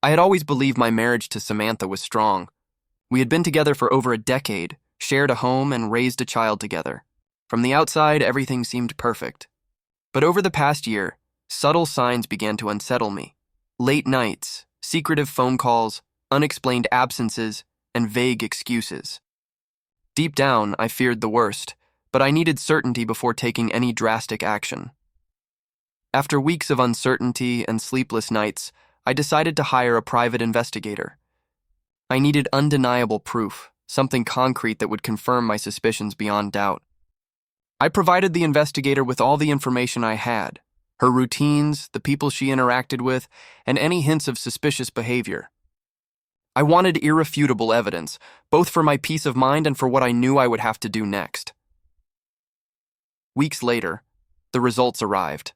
I had always believed my marriage to Samantha was strong. We had been together for over a decade, shared a home, and raised a child together. From the outside, everything seemed perfect. But over the past year, subtle signs began to unsettle me. Late nights, secretive phone calls, unexplained absences, and vague excuses. Deep down, I feared the worst, but I needed certainty before taking any drastic action. After weeks of uncertainty and sleepless nights, I decided to hire a private investigator. I needed undeniable proof, something concrete that would confirm my suspicions beyond doubt. I provided the investigator with all the information I had, her routines, the people she interacted with, and any hints of suspicious behavior. I wanted irrefutable evidence, both for my peace of mind and for what I knew I would have to do next. Weeks later, the results arrived.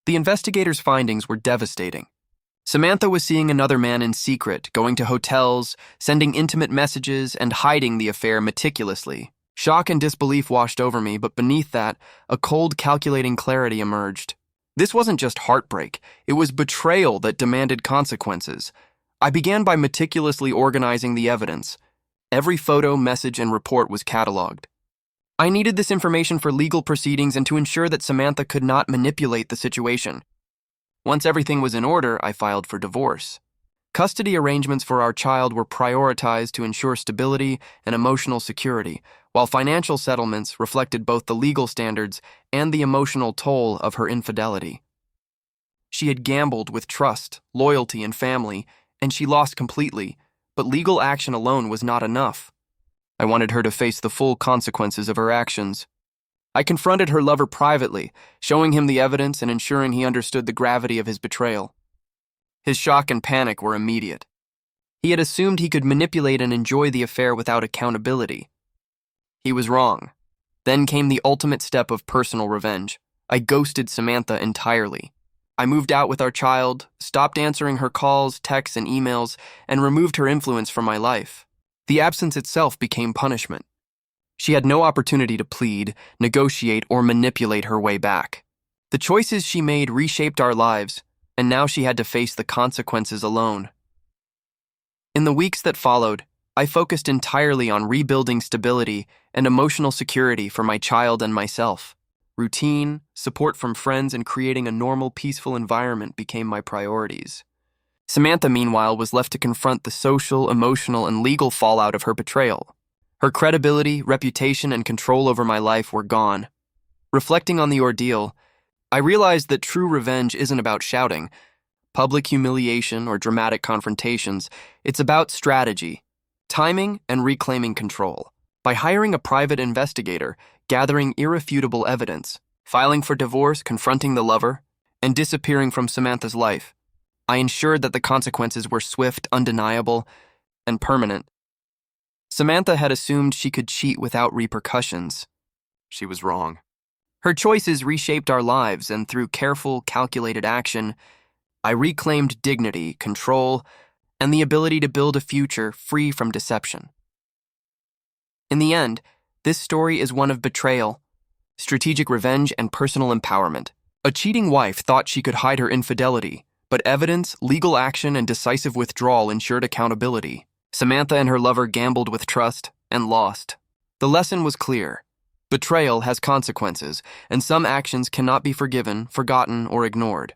The investigator's findings were devastating. Samantha was seeing another man in secret, going to hotels, sending intimate messages, and hiding the affair meticulously. Shock and disbelief washed over me, but beneath that, a cold, calculating clarity emerged. This wasn't just heartbreak, it was betrayal that demanded consequences. I began by meticulously organizing the evidence. Every photo, message, and report was cataloged. I needed this information for legal proceedings and to ensure that Samantha could not manipulate the situation. Once everything was in order, I filed for divorce. Custody arrangements for our child were prioritized to ensure stability and emotional security, while financial settlements reflected both the legal standards and the emotional toll of her infidelity. She had gambled with trust, loyalty, and family, and she lost completely, but legal action alone was not enough. I wanted her to face the full consequences of her actions. I confronted her lover privately, showing him the evidence and ensuring he understood the gravity of his betrayal. His shock and panic were immediate. He had assumed he could manipulate and enjoy the affair without accountability. He was wrong. Then came the ultimate step of personal revenge. I ghosted Samantha entirely. I moved out with our child, stopped answering her calls, texts, and emails, and removed her influence from my life. The absence itself became punishment. She had no opportunity to plead, negotiate, or manipulate her way back. The choices she made reshaped our lives, and now she had to face the consequences alone. In the weeks that followed, I focused entirely on rebuilding stability and emotional security for my child and myself. Routine, support from friends, and creating a normal, peaceful environment became my priorities. Samantha, meanwhile, was left to confront the social, emotional, and legal fallout of her betrayal. Her credibility, reputation, and control over my life were gone. Reflecting on the ordeal, I realized that true revenge isn't about shouting, public humiliation, or dramatic confrontations. It's about strategy, timing, and reclaiming control. By hiring a private investigator, gathering irrefutable evidence, filing for divorce, confronting the lover, and disappearing from Samantha's life, I ensured that the consequences were swift, undeniable, and permanent. Samantha had assumed she could cheat without repercussions. She was wrong. Her choices reshaped our lives, and through careful, calculated action, I reclaimed dignity, control, and the ability to build a future free from deception. In the end, this story is one of betrayal, strategic revenge, and personal empowerment. A cheating wife thought she could hide her infidelity, but evidence, legal action, and decisive withdrawal ensured accountability. Samantha and her lover gambled with trust and lost. The lesson was clear. Betrayal has consequences, and some actions cannot be forgiven, forgotten, or ignored.